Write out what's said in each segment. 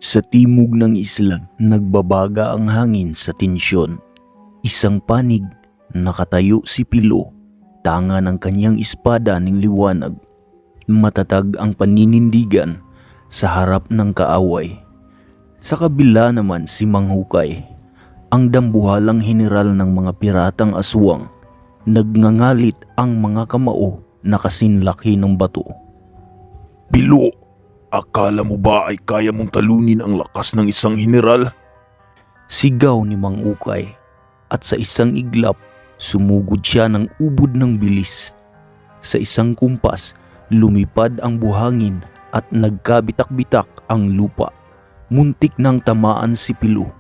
Sa timog ng isla, nagbabaga ang hangin sa tensyon. Isang panig, nakatayo si Pilo, tanga ng kanyang espada ng liwanag. Matatag ang paninindigan sa harap ng kaaway. Sa kabila naman si Mang Hukay, ang dambuhalang general ng mga piratang aswang. Nagngangalit ang mga kamao na kasinlaki ng bato. Pilo, akala mo ba ay kaya mong talunin ang lakas ng isang general? Sigaw ni Mang Hukay, at sa isang iglap, sumugod siya ng ubod ng bilis. Sa isang kumpas, lumipad ang buhangin at nagkabitak-bitak ang lupa. Muntik nang tamaan si Pilo,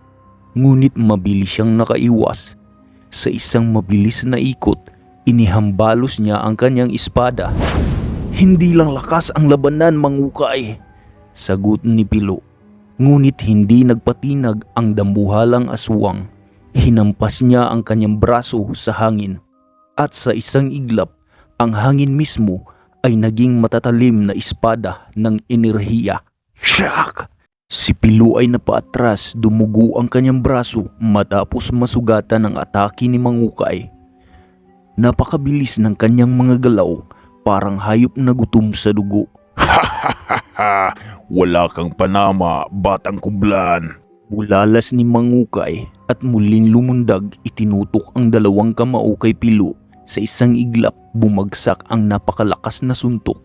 ngunit mabilis siyang nakaiwas. Sa isang mabilis na ikot, inihambalos niya ang kanyang espada. "Hindi lang lakas ang labanan, Mang Hukay," sagot ni Pilo. Ngunit hindi nagpatinag ang dambuhalang aswang. Hinampas niya ang kanyang braso sa hangin. At sa isang iglap, ang hangin mismo ay naging matatalim na espada ng enerhiya. Shock! Si Pilo ay napaatras, dumugo ang kanyang braso matapos masugatan ang atake ni Mang Hukay. Napakabilis ng kanyang mga galaw, parang hayop na gutom sa dugo. Wala kang panama, batang kublan. Bulalas ni Mang Hukay at muling lumundag, itinutok ang dalawang kamao kay Pilo. Sa isang iglap, bumagsak ang napakalakas na suntok.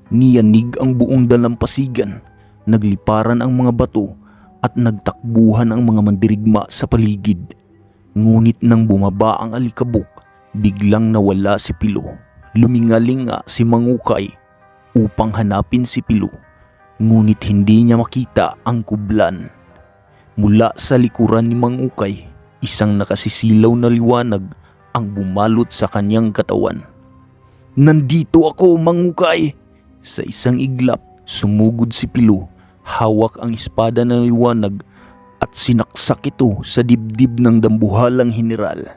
Niyanig ang buong dalampasigan, nagliparan ang mga bato at nagtakbuhan ang mga mandirigma sa paligid. Ngunit nang bumaba ang alikabok, biglang nawala si Pilo. Lumingalinga si Mang Hukay upang hanapin si Pilo, ngunit hindi niya makita ang kublan. Mula sa likuran ni Mang Hukay, isang nakasisilaw na liwanag ang bumalot sa kanyang katawan. "Nandito ako, Mang Hukay!" Sa isang iglap, sumugod si Pilo. Hawak ang espada ng liwanag at sinaksak ito sa dibdib ng dambuhalang general.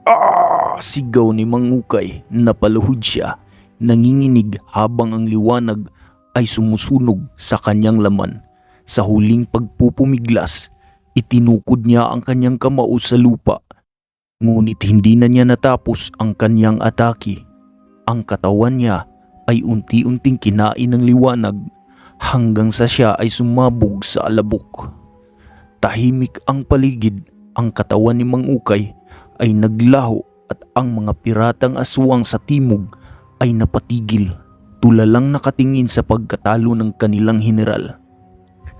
"Ah!" sigaw ni Mang Hukay. Napaluhod siya, nanginginig habang ang liwanag ay sumusunog sa kanyang laman. Sa huling pagpupumiglas, itinukod niya ang kanyang kamao sa lupa. Ngunit hindi na niya natapos ang kanyang atake. Ang katawan niya ay unti-unting kinain ng liwanag hanggang sa siya ay sumabog sa alabok. Tahimik ang paligid. Ang katawan ni Mang Hukay ay naglaho at ang mga piratang aswang sa timog ay napatigil, tulalang nakatingin sa pagkatalo ng kanilang general.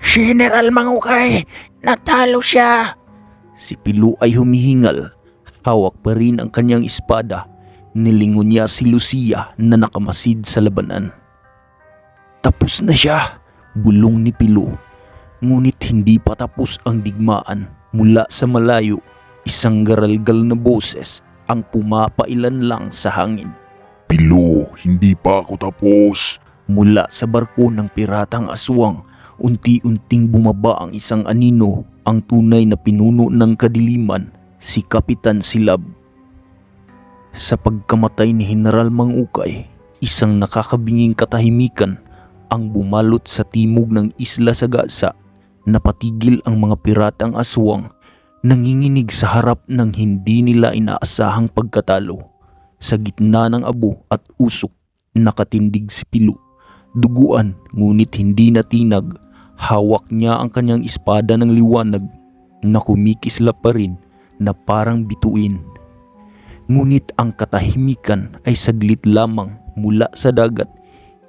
"General Mang Hukay, natalo siya!" Si Pilo ay humihingal. Hawak pa rin ang kanyang espada. Nilingon niya si Lucia na nakamasid sa labanan. "Tapos na siya," bulong ni Pilo. Ngunit hindi pa tapos ang digmaan. Mula sa malayo, isang garalgal na boses ang pumapailan lang sa hangin. Pilo, hindi pa ako tapos. Mula sa barko ng piratang aswang, unti-unting bumaba ang isang anino, ang tunay na pinuno ng kadiliman, si Kapitan Silab. Sa pagkamatay ni General Mang Hukay, isang nakakabinging katahimikan ang bumalot sa timog ng Isla Sagasa. Napatigil ang mga piratang aswang, nanginginig sa harap ng hindi nila inaasahang pagkatalo. Sa gitna ng abo at usok, nakatindig si Pilo. Duguan ngunit hindi natinag. Hawak niya ang kanyang espada ng liwanag na kumikislap pa rin na parang bituin. Ngunit ang katahimikan ay saglit lamang. Mula sa dagat,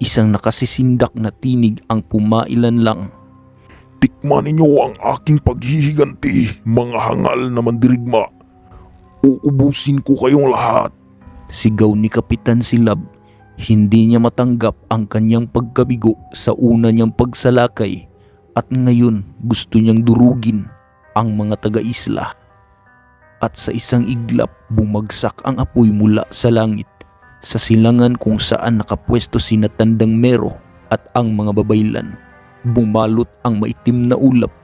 isang nakasisindak na tinig ang pumailan lang. Tikman ninyo ang aking paghihiganti, mga hangal na mandirigma. Uubusin ko kayong lahat. Sigaw ni Kapitan Silab. Hindi niya matanggap ang kanyang pagkabigo sa una niyang pagsalakay at ngayon gusto niyang durugin ang mga taga-isla. At sa isang iglap, bumagsak ang apoy mula sa langit sa silangan kung saan nakapwesto sina Tandang Mero at ang mga babaylan. Bumalot ang maitim na ulap.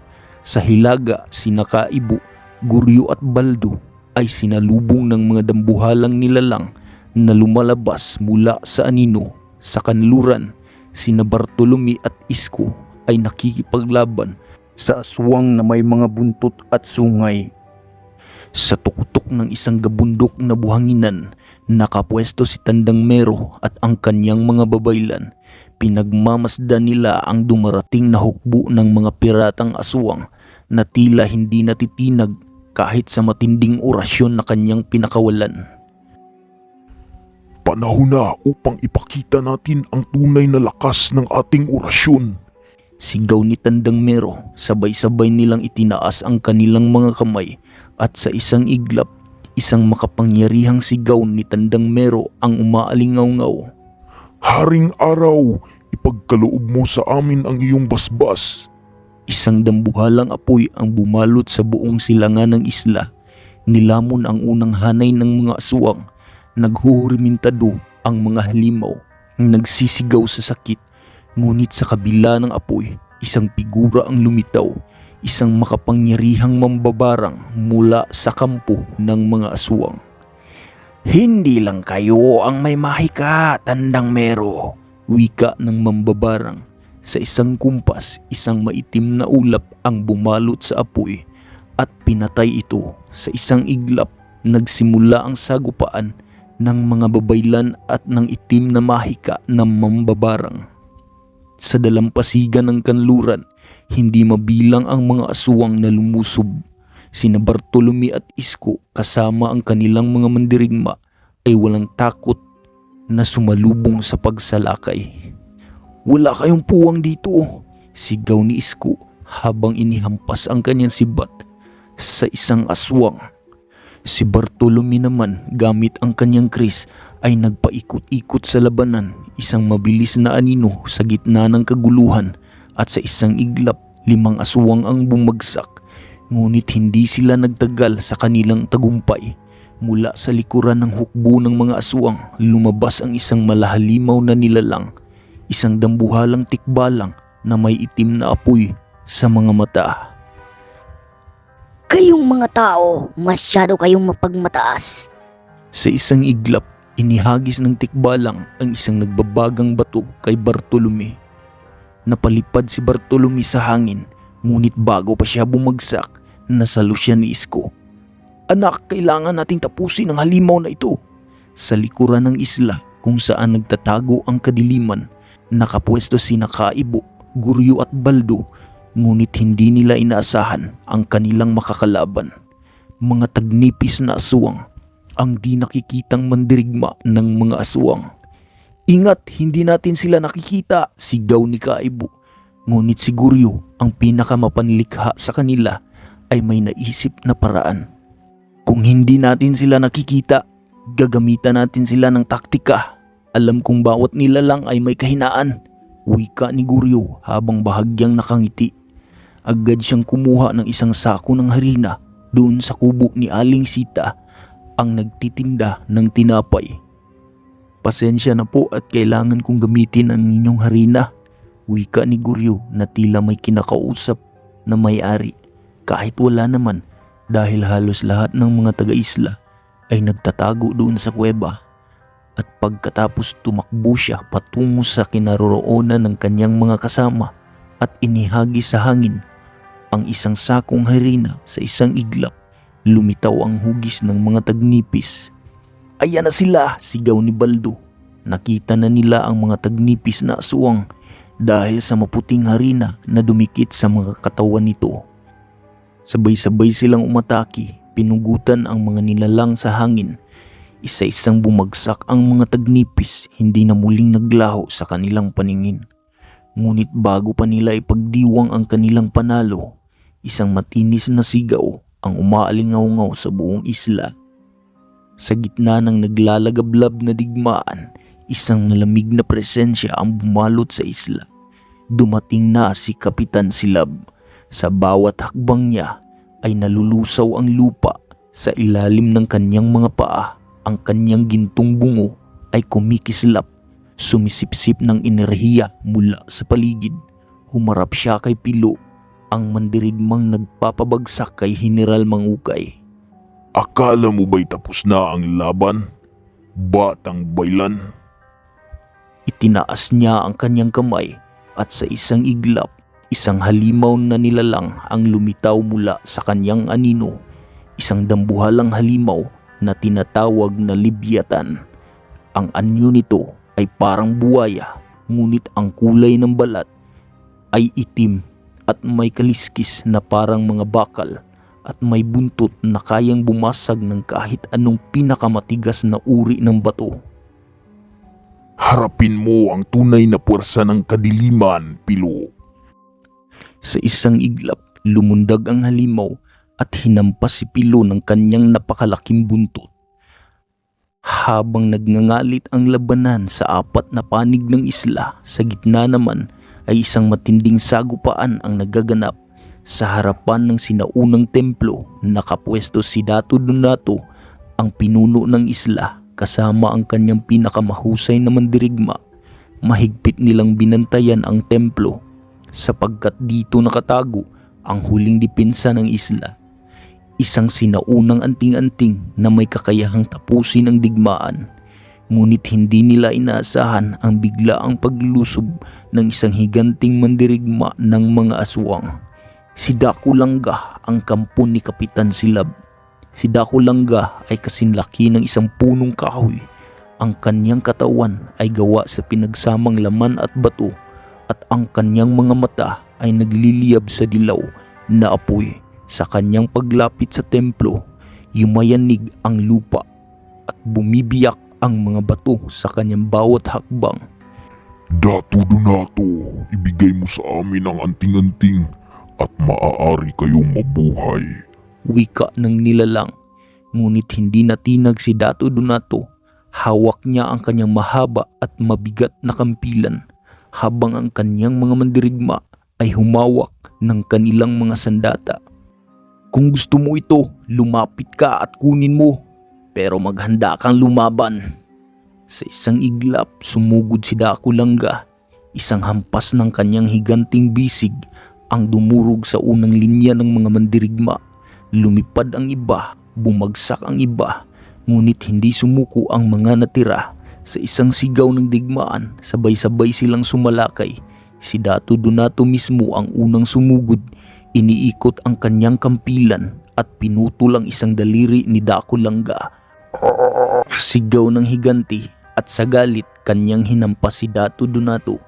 Sa hilaga, sina Kaibo, Guryo at Baldo ay sinalubong ng mga dambuhalang nilalang na lumalabas mula sa anino. Sa kanluran, sina Bartolome at Isko ay nakikipaglaban sa aswang na may mga buntot at sungay. Sa tuktok ng isang gabundok na buhanginan, nakapwesto si Tandang Mero at ang kanyang mga babaylan. Pinagmamasdan nila ang dumarating na hukbo ng mga piratang aswang na tila hindi natitinag kahit sa matinding orasyon na kanyang pinakawalan. Panahon na upang ipakita natin ang tunay na lakas ng ating orasyon. Sigaw ni Tandang Mero, sabay-sabay nilang itinaas ang kanilang mga kamay at sa isang iglap, isang makapangyarihang sigaw ni Tandang Mero ang umaalingaw-ngaw. Haring araw, ipagkaloob mo sa amin ang iyong basbas. Isang dambuhalang apoy ang bumalot sa buong silangan ng isla. Nilamon ang unang hanay ng mga aswang. Naghuhurimintado ang mga halimaw. Nagsisigaw sa sakit. Ngunit sa kabila ng apoy, isang figura ang lumitaw. Isang makapangyarihang mambabarang mula sa kampo ng mga aswang. Hindi lang kayo ang may mahika, Tandang Mero. Wika ng mambabarang. Sa isang kumpas, isang maitim na ulap ang bumalot sa apoy at pinatay ito. Sa isang iglap, nagsimula ang sagupaan ng mga babaylan at ng itim na mahika ng mambabarang. Sa dalampasigan ng kanluran, hindi mabilang ang mga aswang na lumusob. Sina Bartolome at Isko kasama ang kanilang mga mandirigma ay walang takot na sumalubong sa pagsalakay. Wala kayong puwang dito, sigaw ni Isko habang inihampas ang kanyang sibat sa isang aswang. Si Bartolome naman gamit ang kanyang kris ay nagpaikot-ikot sa labanan, isang mabilis na anino sa gitna ng kaguluhan at sa isang iglap 5 aswang ang bumagsak. Ngunit hindi sila nagtagal sa kanilang tagumpay. Mula sa likuran ng hukbo ng mga aswang, lumabas ang isang malahalimaw na nilalang, isang dambuhalang tikbalang na may itim na apoy sa mga mata. Kayong mga tao, masyado kayong mapagmataas. Sa isang iglap, inihagis ng tikbalang ang isang nagbabagang bato kay Bartolome. Napalipad si Bartolome sa hangin, ngunit bago pa siya bumagsak, nasalo siya ni Isko. Anak, kailangan nating tapusin ang halimaw na ito. Sa likuran ng isla kung saan nagtatago ang kadiliman, nakapwesto sina Kaibo, Guryo at Baldo, ngunit hindi nila inaasahan ang kanilang makakalaban. Mga tagnipis na aswang, ang di nakikitang mandirigma ng mga aswang. Ingat, hindi natin sila nakikita, sigaw ni Kaibo. Ngunit si Guryo, ang pinakamapanlikha sa kanila, ay may naisip na paraan. Kung hindi natin sila nakikita, gagamitan natin sila ng taktika. Alam kong bawat nilalang ay may kahinaan, wika ni Guryo habang bahagyang nakangiti. Agad siyang kumuha ng isang sako ng harina doon sa kubo ni Aling Sita, ang nagtitinda ng tinapay. Pasensya na po at kailangan kong gamitin ang inyong harina, wika ni Guryo na tila may kinakausap na may-ari. Kahit wala naman, dahil halos lahat ng mga taga-isla ay nagtatago doon sa kuweba. At pagkatapos tumakbo siya patungo sa kinaroroonan ng kanyang mga kasama at inihagi sa hangin ang isang sakong harina. Sa isang iglap, lumitaw ang hugis ng mga tagnipis. Ayan na sila, sigaw ni Baldo. Nakita na nila ang mga tagnipis na aswang dahil sa maputing harina na dumikit sa mga katawan nito. Sabay-sabay silang umatake, pinugutan ang mga nilalang sa hangin. Isa-isang bumagsak ang mga tagnipis, hindi na muling naglaho sa kanilang paningin. Ngunit bago pa nila ipagdiwang ang kanilang panalo, isang matinis na sigaw ang umaalingaw-ngaw sa buong isla. Sa gitna ng naglalagablab na digmaan, isang malamig na presensya ang bumalot sa isla. Dumating na si Kapitan Silab. Sa bawat hakbang niya ay nalulusaw ang lupa sa ilalim ng kanyang mga paa. Ang kanyang gintong bungo ay kumikislap, sumisipsip ng enerhiya mula sa paligid. Humarap siya kay Pilo, ang mandirigmang nagpapabagsak kay General Mangukay. Akala mo ba'y tapos na ang laban, batang baylan? Itinaas niya ang kanyang kamay at sa isang iglap, Isang halimaw na nilalang ang lumitaw mula sa kanyang anino. Isang dambuhalang halimaw na tinatawag na Leviathan. Ang anyo nito ay parang buwaya, ngunit ang kulay ng balat ay itim at may kaliskis na parang mga bakal at may buntot na kayang bumasag ng kahit anong pinakamatigas na uri ng bato. Harapin mo ang tunay na puwersa ng kadiliman, Pilo. Sa isang iglap, lumundag ang halimaw at hinampas si Pilo ng kanyang napakalaking buntot. Habang nagngangalit ang labanan sa apat na panig ng isla, sa gitna naman ay isang matinding sagupaan ang nagaganap. Sa harapan ng sinaunang templo, nakapwesto si Datu Donato, ang pinuno ng isla, kasama ang kanyang pinakamahusay na mandirigma. Mahigpit nilang binantayan ang templo, sapagkat dito nakatago ang huling depensa ng isla. Isang sinaunang anting-anting na may kakayahang tapusin ang digmaan. Ngunit hindi nila inaasahan ang biglaang paglulusob ng isang higanting mandirigma ng mga aswang. Si Dakulangga ang kampon ni Kapitan Silab. Si Dakulangga ay kasinlaki ng isang punong kahoy. Ang kanyang katawan ay gawa sa pinagsamang laman at bato, at ang kanyang mga mata ay nagliliyab sa dilaw na apoy. Sa kanyang paglapit sa templo, yumayanig ang lupa at bumibiyak ang mga bato sa kanyang bawat hakbang. Datu Donato, ibigay mo sa amin ang anting-anting at maaari kayong mabuhay. Wika ng nilalang. Ngunit hindi natinag si Datu Donato. Hawak niya ang kanyang mahaba at mabigat na kampilan, habang ang kanyang mga mandirigma ay humawak ng kanilang mga sandata. Kung gusto mo ito, lumapit ka at kunin mo, pero maghanda kang lumaban. Sa isang iglap, sumugod si Dakulangga. Isang hampas ng kanyang higanting bisig ang dumurog sa unang linya ng mga mandirigma. Lumipad ang iba, bumagsak ang iba, ngunit hindi sumuko ang mga natira. Sa isang sigaw ng digmaan, sabay-sabay silang sumalakay. Si Datu Donato mismo ang unang sumugod. Iniikot ang kanyang kampilan at pinutol ang isang daliri ni Dakulangga. Sigaw ng higanti, at sa galit kanyang hinampas si Datu Donato.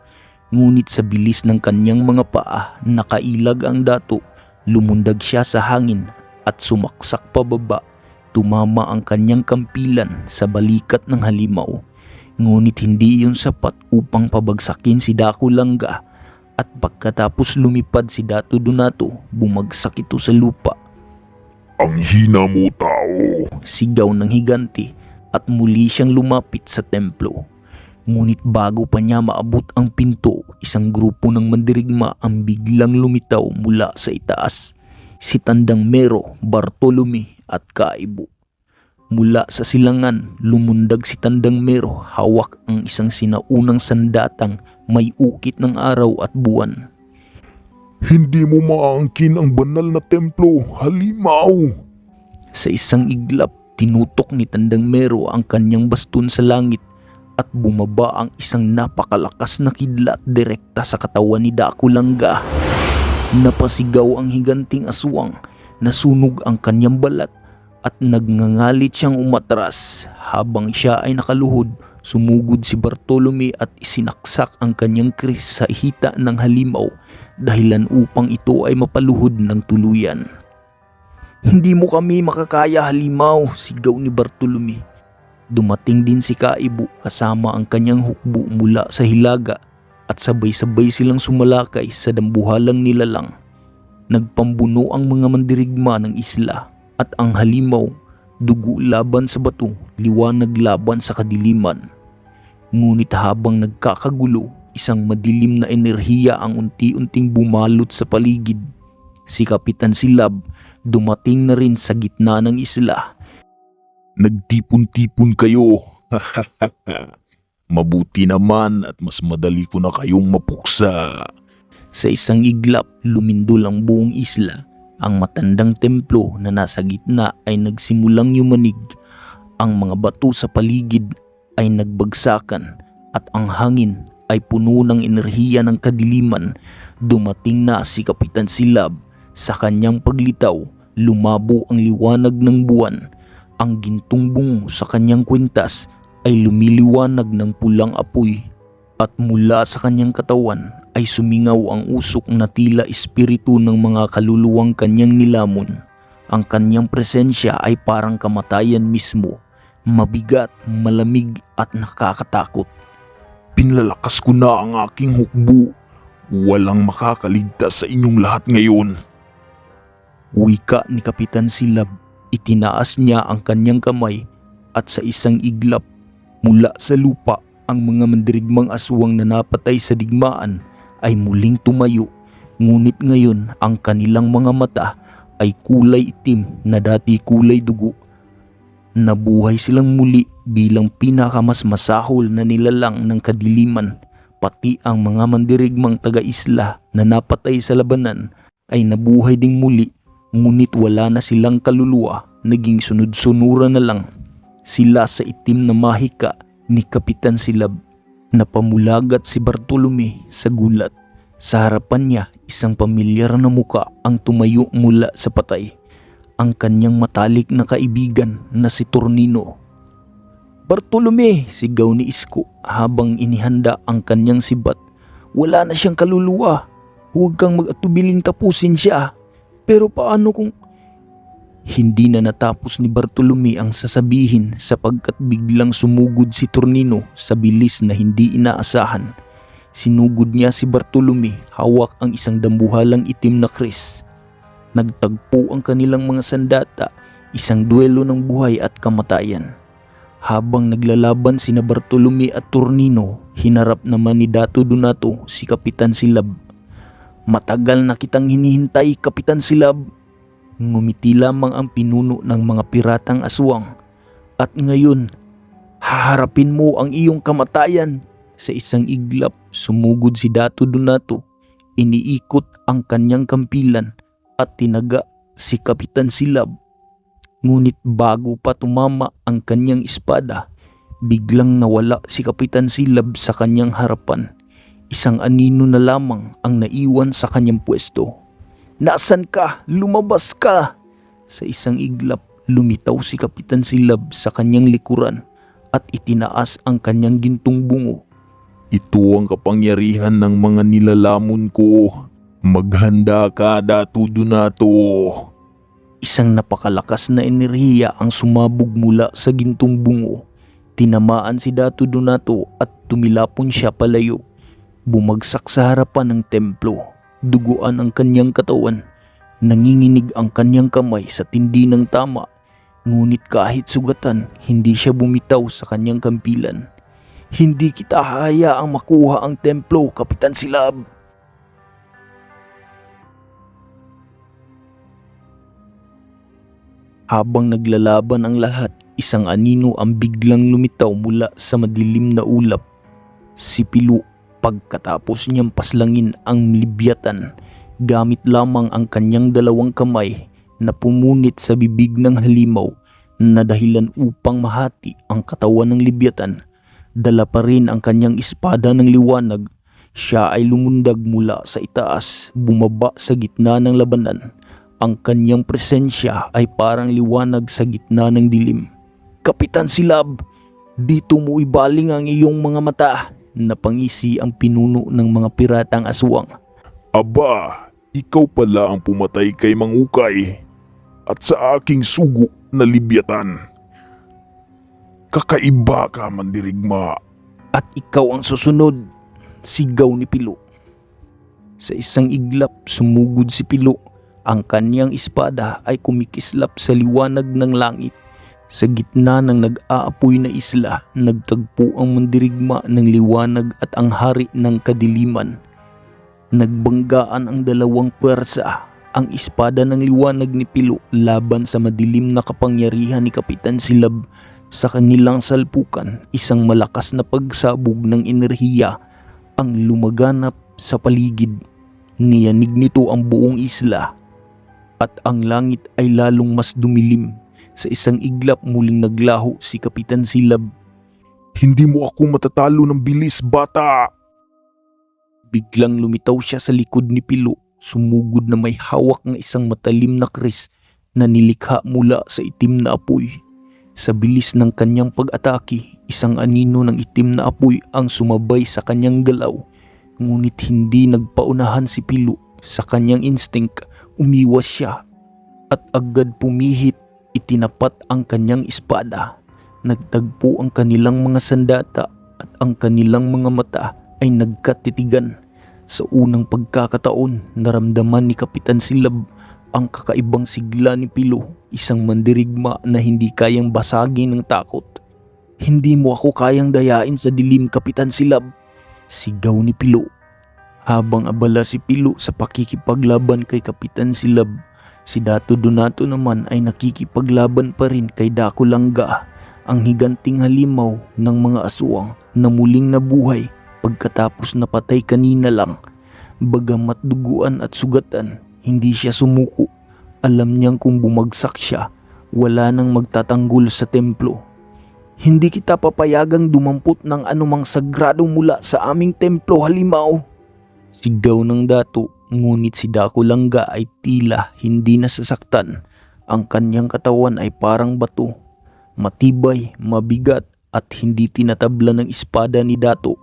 Ngunit sa bilis ng kanyang mga paa, nakailag ang Datu. Lumundag siya sa hangin at sumaksak pababa. Tumama ang kanyang kampilan sa balikat ng halimaw. Ngunit hindi iyon sapat upang pabagsakin si Dakulangga, at pagkatapos lumipad si Datu Donato, bumagsak ito sa lupa. Ang hina mo, tao. Sigaw ng higanti, at muli siyang lumapit sa templo. Ngunit bago pa niya maabot ang pinto, isang grupo ng mandirigma ang biglang lumitaw mula sa itaas. Si Tandang Mero, Bartolome at Kaibo. Mula sa silangan, lumundag si Tandang Mero, hawak ang isang sinaunang sandatang may ukit ng araw at buwan. Hindi mo maangkin ang banal na templo, halimaw. Sa isang iglap, tinutok ni Tandang Mero ang kanyang baston sa langit at bumaba ang isang napakalakas na kidlat direkta sa katawan ni Dakulangga. Napasigaw ang higanting aswang, nasunog ang kanyang balat at nagngangalit siyang umatras. Habang siya ay nakaluhod, sumugod si Bartolome at isinaksak ang kanyang kris sa hita ng halimaw, dahilan upang ito ay mapaluhod ng tuluyan. Hindi mo kami makakaya, halimaw, sigaw ni Bartolome. Dumating din si Kaibo kasama ang kanyang hukbo mula sa hilaga, at sabay-sabay silang sumalakay sa dambuhalang nilalang. Nagpambuno ang mga mandirigma ng isla, at ang halimaw, dugo laban sa bato, liwanag laban sa kadiliman. Ngunit habang nagkakagulo, isang madilim na enerhiya ang unti-unting bumalot sa paligid. Si Kapitan Silab dumating na rin sa gitna ng isla. Nagtipon-tipon kayo. Mabuti naman at mas madali ko na kayong mapuksa. Sa isang iglap, lumindol ang buong isla. Ang matandang templo na nasa gitna ay nagsimulang yumanig. Ang mga bato sa paligid ay nagbagsakan, at ang hangin ay puno ng enerhiya ng kadiliman. Dumating na si Kapitan Silab. Sa kanyang paglitaw, lumabo ang liwanag ng buwan. Ang gintong bungo sa kanyang kwintas ay lumiliwanag ng pulang apoy. At mula sa kanyang katawan ay sumingaw ang usok na tila espiritu ng mga kaluluwang kanyang nilamon. Ang kanyang presensya ay parang kamatayan mismo, mabigat, malamig at nakakatakot. Pinlalakas ko na ang aking hukbo. Walang makakaligtas sa inyong lahat ngayon. Wika ni Kapitan Silab. Itinaas niya ang kanyang kamay at sa isang iglap mula sa lupa ang mga mandirigmang aswang na napatay sa digmaan ay muling tumayo. Ngunit ngayon ang kanilang mga mata ay kulay itim na dati kulay dugo. Nabuhay silang muli bilang pinakamas masahol na nilalang ng kadiliman. Pati ang mga mandirigmang taga-isla na napatay sa labanan ay nabuhay ding muli. Ngunit wala na silang kaluluwa, naging sunod-sunuran na lang sila sa itim na mahika ni Kapitan Silab. Napamulagat si Bartolome sa gulat. Sa harapan niya, isang pamilyar na muka ang tumayo mula sa patay. Ang kanyang matalik na kaibigan na si Tornino. "Bartolome!" sigaw ni Isko habang inihanda ang kanyang sibat. "Wala na siyang kaluluwa. Huwag kang mag-atubiling tapusin siya. Pero paano kung..." Hindi na natapos ni Bartolome ang sasabihin sapagkat biglang sumugod si Tornino sa bilis na hindi inaasahan. Sinugod niya si Bartolome, hawak ang isang dambuhalang itim na kris. Nagtagpo ang kanilang mga sandata, isang duelo ng buhay at kamatayan. Habang naglalaban sina Bartolome at Tornino, hinarap naman ni Dato Donato si Kapitan Silab. "Matagal na kitang hinihintay, Kapitan Silab." Ngumiti lamang ang pinuno ng mga piratang aswang. "At ngayon, haharapin mo ang iyong kamatayan." Sa isang iglap, sumugod si Dato Donato. Iniikot ang kanyang kampilan at tinaga si Kapitan Silab. Ngunit bago pa tumama ang kanyang espada, biglang nawala si Kapitan Silab sa kanyang harapan. Isang anino na lamang ang naiwan sa kanyang pwesto. "Nasaan ka? Lumabas ka!" Sa isang iglap, lumitaw si Kapitan Silab sa kanyang likuran at itinaas ang kanyang gintong bungo. Ito ang kapangyarihan ng mga nilalamon ko. Maghanda ka, Dato Donato. Isang napakalakas na enerhiya ang sumabog mula sa gintong bungo. Tinamaan si Dato Donato at tumilapon siya palayo. Bumagsak sa harapan ng templo. Duguan ang kanyang katawan. Nanginginig ang kanyang kamay sa tindi ng tama. Ngunit kahit sugatan, hindi siya bumitaw sa kanyang kampilan. "Hindi kita hahayaang makuha ang templo, Kapitan Silab." Habang naglalaban ang lahat, isang anino ang biglang lumitaw mula sa madilim na ulap. Si Pilu, pagkatapos niyang paslangin ang Libyatan, gamit lamang ang kanyang dalawang kamay na pumunit sa bibig ng halimaw na dahilan upang mahati ang katawan ng Libyatan. Dala pa rin ang kanyang espada ng liwanag. Siya ay lumundag mula sa itaas, bumaba sa gitna ng labanan. Ang kanyang presensya ay parang liwanag sa gitna ng dilim. "Kapitan Silab, dito mo ibaling ang iyong mga mata." Napangisi ang pinuno ng mga piratang aswang. Aba, ikaw pala ang pumatay kay Mangukay at sa aking sugo na Libyatan. Kakaiba ka, mandirigma. "At ikaw ang susunod," sigaw ni Pilo. Sa isang iglap, sumugod si Pilo. Ang kanyang espada ay kumikislap sa liwanag ng langit. Sa gitna ng nag-aapoy na isla, nagtagpo ang mandirigma ng liwanag at ang hari ng kadiliman. Nagbanggaan ang dalawang pwersa. Ang espada ng liwanag ni Pilo laban sa madilim na kapangyarihan ni Kapitan Silab. Sa kanilang salpukan, isang malakas na pagsabog ng enerhiya ang lumaganap sa paligid. Niyanig nito ang buong isla at ang langit ay lalong mas dumilim. Sa isang iglap, muling naglaho si Kapitan Silab. Hindi mo ako matatalo ng bilis, bata. Biglang lumitaw siya sa likod ni Pilo, sumugod na may hawak na isang matalim na kris na nilikha mula sa itim na apoy. Sa bilis ng kanyang pag-atake, isang anino ng itim na apoy ang sumabay sa kanyang galaw. Ngunit hindi nagpaunahan si Pilo. Sa kanyang instinct, umiwas siya at agad pumihit, itinapat ang kanyang espada. Nagtagpo ang kanilang mga sandata at ang kanilang mga mata ay nagkatitigan. Sa unang pagkakataon, naramdaman ni Kapitan Silab ang kakaibang sigla ni Pilo, isang mandirigma na hindi kayang basagin ng takot. "Hindi mo ako kayang dayain sa dilim, Kapitan Silab," sigaw ni Pilo. Habang abala si Pilo sa pakikipaglaban kay Kapitan Silab, si Dato Donato naman ay nakikipaglaban pa rin kay Dako Langga, ang higanting halimaw ng mga aswang na muling nabuhay pagkatapos napatay kanina lang. Bagamat duguan at sugatan, hindi siya sumuko. Alam niyang kung bumagsak siya, wala nang magtatanggol sa templo. "Hindi kita papayagang dumampot ng anumang sagrado mula sa aming templo, halimaw!" sigaw ng dato. Ngunit si Dako Langga ay tila hindi nasasaktan. Ang kanyang katawan ay parang bato, matibay, mabigat at hindi tinatabla ng espada ni Dato.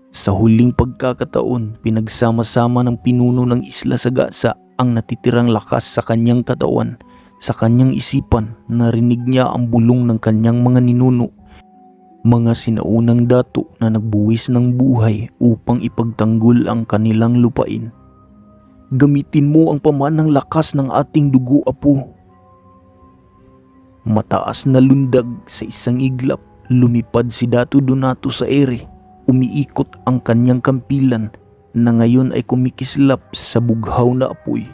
Sa huling pagkakataon, pinagsama-sama ng pinuno ng Isla Sagasa ang natitirang lakas sa kanyang katawan. Sa kanyang isipan, narinig niya ang bulong ng kanyang mga ninuno, mga sinaunang dato na nagbuwis ng buhay upang ipagtanggol ang kanilang lupain. "Gamitin mo ang pamanang lakas ng ating dugo, apo." Mataas na lundag sa isang iglap, lumipad si Dato Donato sa ere. Umiikot ang kanyang kampilan na ngayon ay kumikislap sa bughaw na apoy.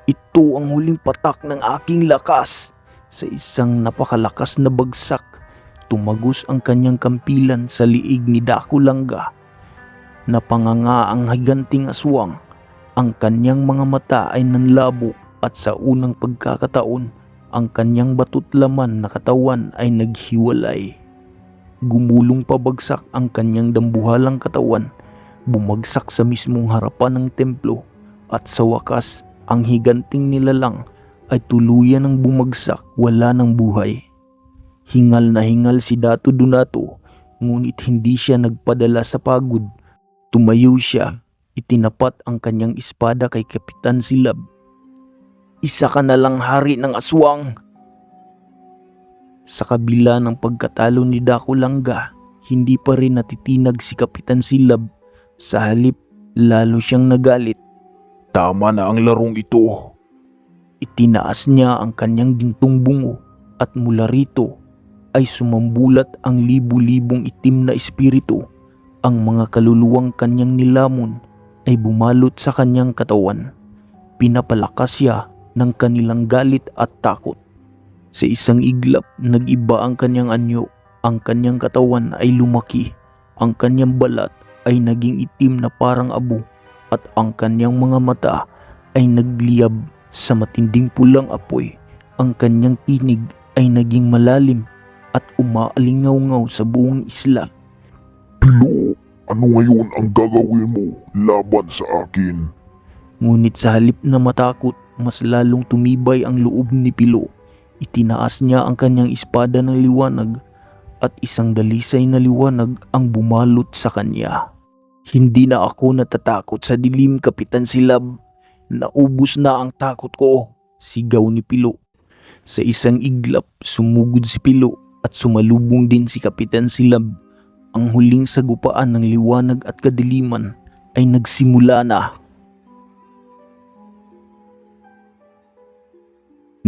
"Ito ang huling patak ng aking lakas." Sa isang napakalakas na bagsak, tumagos ang kanyang kampilan sa liig ni Dako Langga. Napanganga ang higanting aswang. Ang kanyang mga mata ay nanlabo at sa unang pagkakataon, ang kanyang batot laman na katawan ay naghiwalay. Gumulong pabagsak ang kanyang dambuhalang katawan, bumagsak sa mismong harapan ng templo, at sa wakas, ang higanting nilalang ay tuluyan ng bumagsak, wala ng buhay. Hingal na hingal si Dato Donato, ngunit hindi siya nagpadala sa pagod. Tumayo siya, itinapat ang kanyang espada kay Kapitan Silab. "Isa ka na lang, hari ng aswang!" Sa kabila ng pagkatalo ni Dako Langga, hindi pa rin natitinag si Kapitan Silab. Sa halip, lalo siyang nagalit. Tama na ang larong ito. Itinaas niya ang kanyang gintong bungo at mula rito ay sumambulat ang libu-libong itim na espiritu. Ang mga kaluluwang kanyang nilamon ay bumalot sa kanyang katawan. Pinapalakas siya ng kanilang galit at takot. Sa isang iglap, nag-iba ang kanyang anyo. Ang kanyang katawan ay lumaki. Ang kanyang balat ay naging itim na parang abo. At ang kanyang mga mata ay nagliyab sa matinding pulang apoy. Ang kanyang tinig ay naging malalim at umaalingaw-ngaw sa buong isla. Pilo, ano ngayon ang gagawin mo laban sa akin? Ngunit sa halip na matakot, mas lalong tumibay ang loob ni Pilo. Itinaas niya ang kanyang espada ng liwanag at isang dalisay na liwanag ang bumalot sa kanya. "Hindi na ako natatakot sa dilim, Kapitan Silab. Naubos na ang takot ko," sigaw ni Pilo. Sa isang iglap, sumugod si Pilo at sumalubong din si Kapitan Silab. Ang huling sagupaan ng liwanag at kadiliman ay nagsimula na.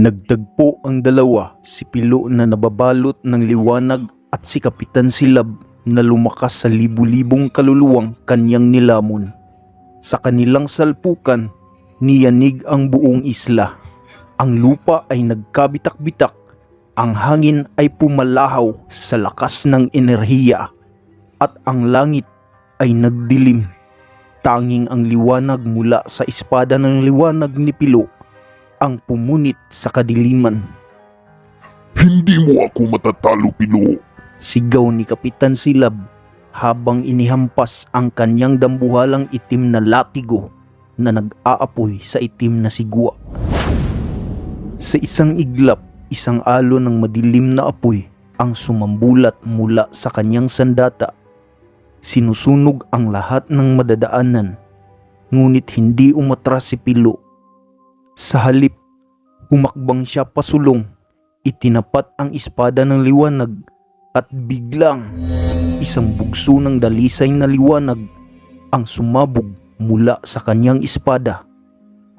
Nagtagpo ang dalawa, si Pilo na nababalot ng liwanag at si Kapitan Silab na lumakas sa libu-libong kaluluwang kanyang nilamon. Sa kanilang salpukan, niyanig ang buong isla. Ang lupa ay nagkabitak-bitak. Ang hangin ay pumalahaw sa lakas ng enerhiya. At ang langit ay nagdilim. Tanging ang liwanag mula sa espada ng liwanag ni Pilo ang pumunit sa kadiliman. Hindi mo ako matatalo, Pilo. Sigaw ni Kapitan Silab. habang inihampas ang kanyang dambuhalang itim na latigo na nag-aapoy sa itim na sigwa. Sa isang iglap, isang alon ng madilim na apoy ang sumambulat mula sa kanyang sandata. Sinusunog ang lahat ng madadaanan, ngunit hindi umatras si Pilo. Sa halip, humakbang siya pasulong, itinapat ang espada ng liwanag at biglang isang bugso ng dalisay na liwanag ang sumabog mula sa kanyang espada.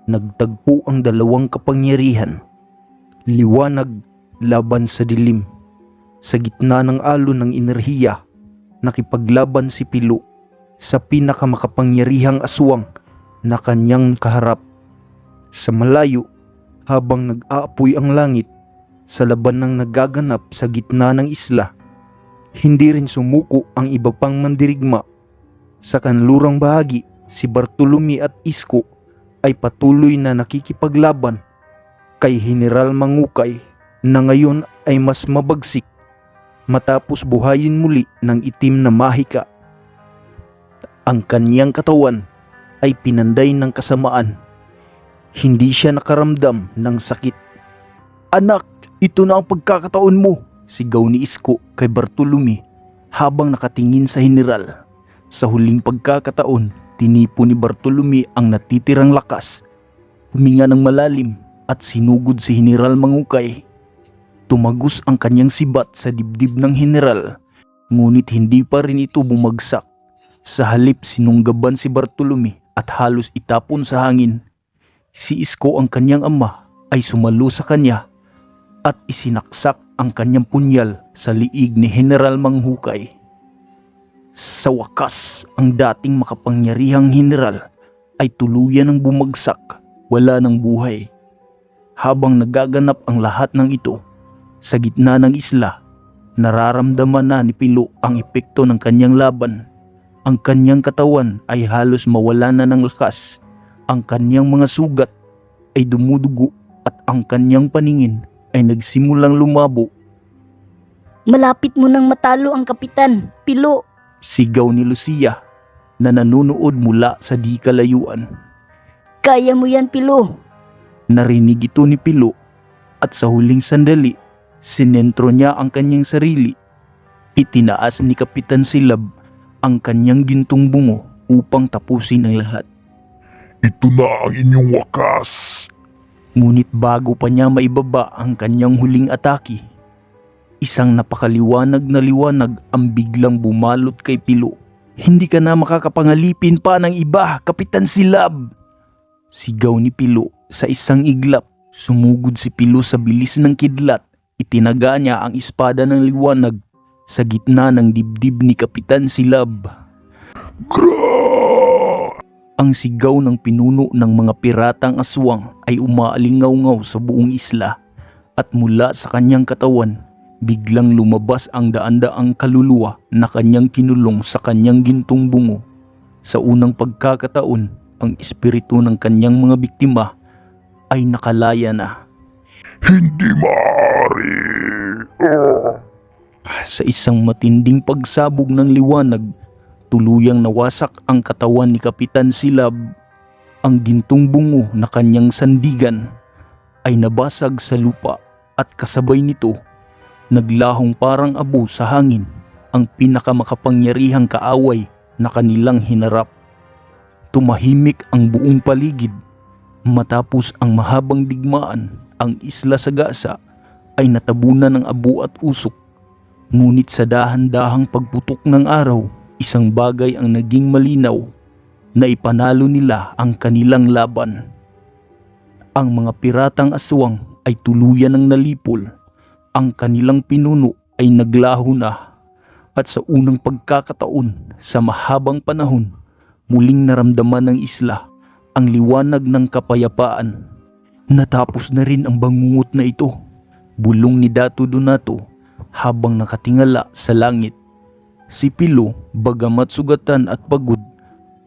Nagtagpo ang dalawang kapangyarihan, liwanag laban sa dilim. Sa gitna ng alon ng enerhiya, nakipaglaban si Pilo sa pinakamakapangyarihang aswang na kanyang kaharap. Sa malayo, habang nag-aapoy ang langit sa laban ng nagaganap sa gitna ng isla, hindi rin sumuko ang iba pang mandirigma. Sa kanlurang bahagi, si Bartolome at Isko ay patuloy na nakikipaglaban kay General Mangukay na ngayon ay mas mabagsik matapos buhayin muli ng itim na mahika. Ang kanyang katawan ay pinanday ng kasamaan. Hindi siya nakaramdam ng sakit. "Anak, ito na ang pagkakataon mo!" sigaw ni Isko kay Bartolome habang nakatingin sa general. Sa huling pagkakataon, tinipo ni Bartolome ang natitirang lakas. Huminga ng malalim at sinugod si General Mangukay. Tumagos ang kanyang sibat sa dibdib ng general, ngunit hindi pa rin ito bumagsak. Sa halip, sinunggaban si Bartolome at halos itapon sa hangin. Si Isko, ang kanyang ama, ay sumalo sa kanya at isinaksak ang kanyang punyal sa liig ni General Manghukay. Sa wakas, ang dating makapangyarihang general ay tuluyan ng bumagsak, wala ng buhay. Habang nagaganap ang lahat ng ito, sa gitna ng isla, nararamdaman na ni Pilo ang epekto ng kanyang laban. Ang kanyang katawan ay halos mawala na ng lakas. Ang kanyang mga sugat ay dumudugo at ang kanyang paningin ay nagsimulang lumabo. Malapit mo nang matalo ang kapitan, Pilo. Sigaw ni Lucia na nanunood mula sa di kalayuan. Kaya mo yan, Pilo. Narinig ito ni Pilo at sa huling sandali, sinentro niya ang kanyang sarili. Itinaas ni Kapitan Silab ang kanyang gintong bungo upang tapusin ang lahat. Ito na ang inyong wakas. Ngunit bago pa niya maibaba ang kanyang huling atake, isang napakaliwanag na liwanag ang biglang bumalot kay Pilo. "Hindi ka na makakapangalipin pa ng iba, Kapitan Silab!" Sigaw ni Pilo. Sa isang iglap, sumugod si Pilo sa bilis ng kidlat. Itinaga niya ang espada ng liwanag sa gitna ng dibdib ni Kapitan Silab. Ang sigaw ng pinuno ng mga piratang aswang ay umaalingaw-ngaw sa buong isla at mula sa kanyang katawan, biglang lumabas ang daan-daang kaluluwa na kanyang kinulong sa kanyang gintong bungo. Sa unang pagkakataon, ang espiritu ng kanyang mga biktima ay nakalaya na. Hindi maaari. Sa isang matinding pagsabog ng liwanag, tuluyang nawasak ang katawan ni Kapitan Silab. Ang gintong bungo na kanyang sandigan ay nabasag sa lupa at kasabay nito, naglahong parang abo sa hangin ang pinakamakapangyarihang kaaway na kanilang hinarap. Tumahimik ang buong paligid. Matapos ang mahabang digmaan, ang isla Sagasa ay natabunan ng abo at usok. Ngunit sa dahan-dahang pagputok ng araw, isang bagay ang naging malinaw, na ipanalo nila ang kanilang laban. Ang mga piratang aswang ay tuluyan ng nalipol. Ang kanilang pinuno ay naglaho na. At sa unang pagkakataon sa mahabang panahon, muling naramdaman ng isla ang liwanag ng kapayapaan. Natapos na rin ang bangungot na ito, bulong ni Dato Donato habang nakatingala sa langit. Si Pilo, bagamat sugatan at pagod,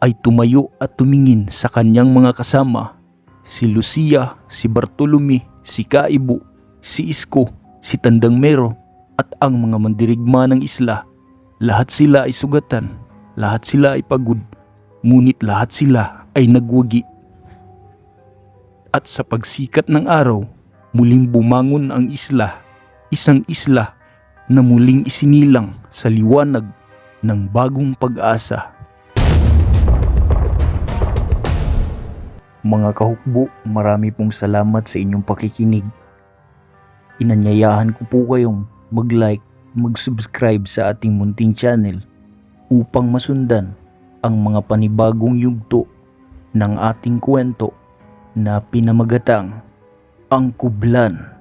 ay tumayo at tumingin sa kanyang mga kasama. Si Lucia, si Bartolome, si Kaibo, si Isko, si Tandang Mero at ang mga mandirigma ng isla. Lahat sila ay sugatan, lahat sila ay pagod, ngunit lahat sila ay nagwagi. At sa pagsikat ng araw, muling bumangon ang isla, isang isla na muling isinilang sa liwanag ng bagong pag-asa. Mga kahukbo, marami pong salamat sa inyong pakikinig. Inanyayahan ko po kayong mag-like, mag-subscribe sa ating munting channel upang masundan ang mga panibagong yugto ng ating kwento na pinamagatang Ang Kublan.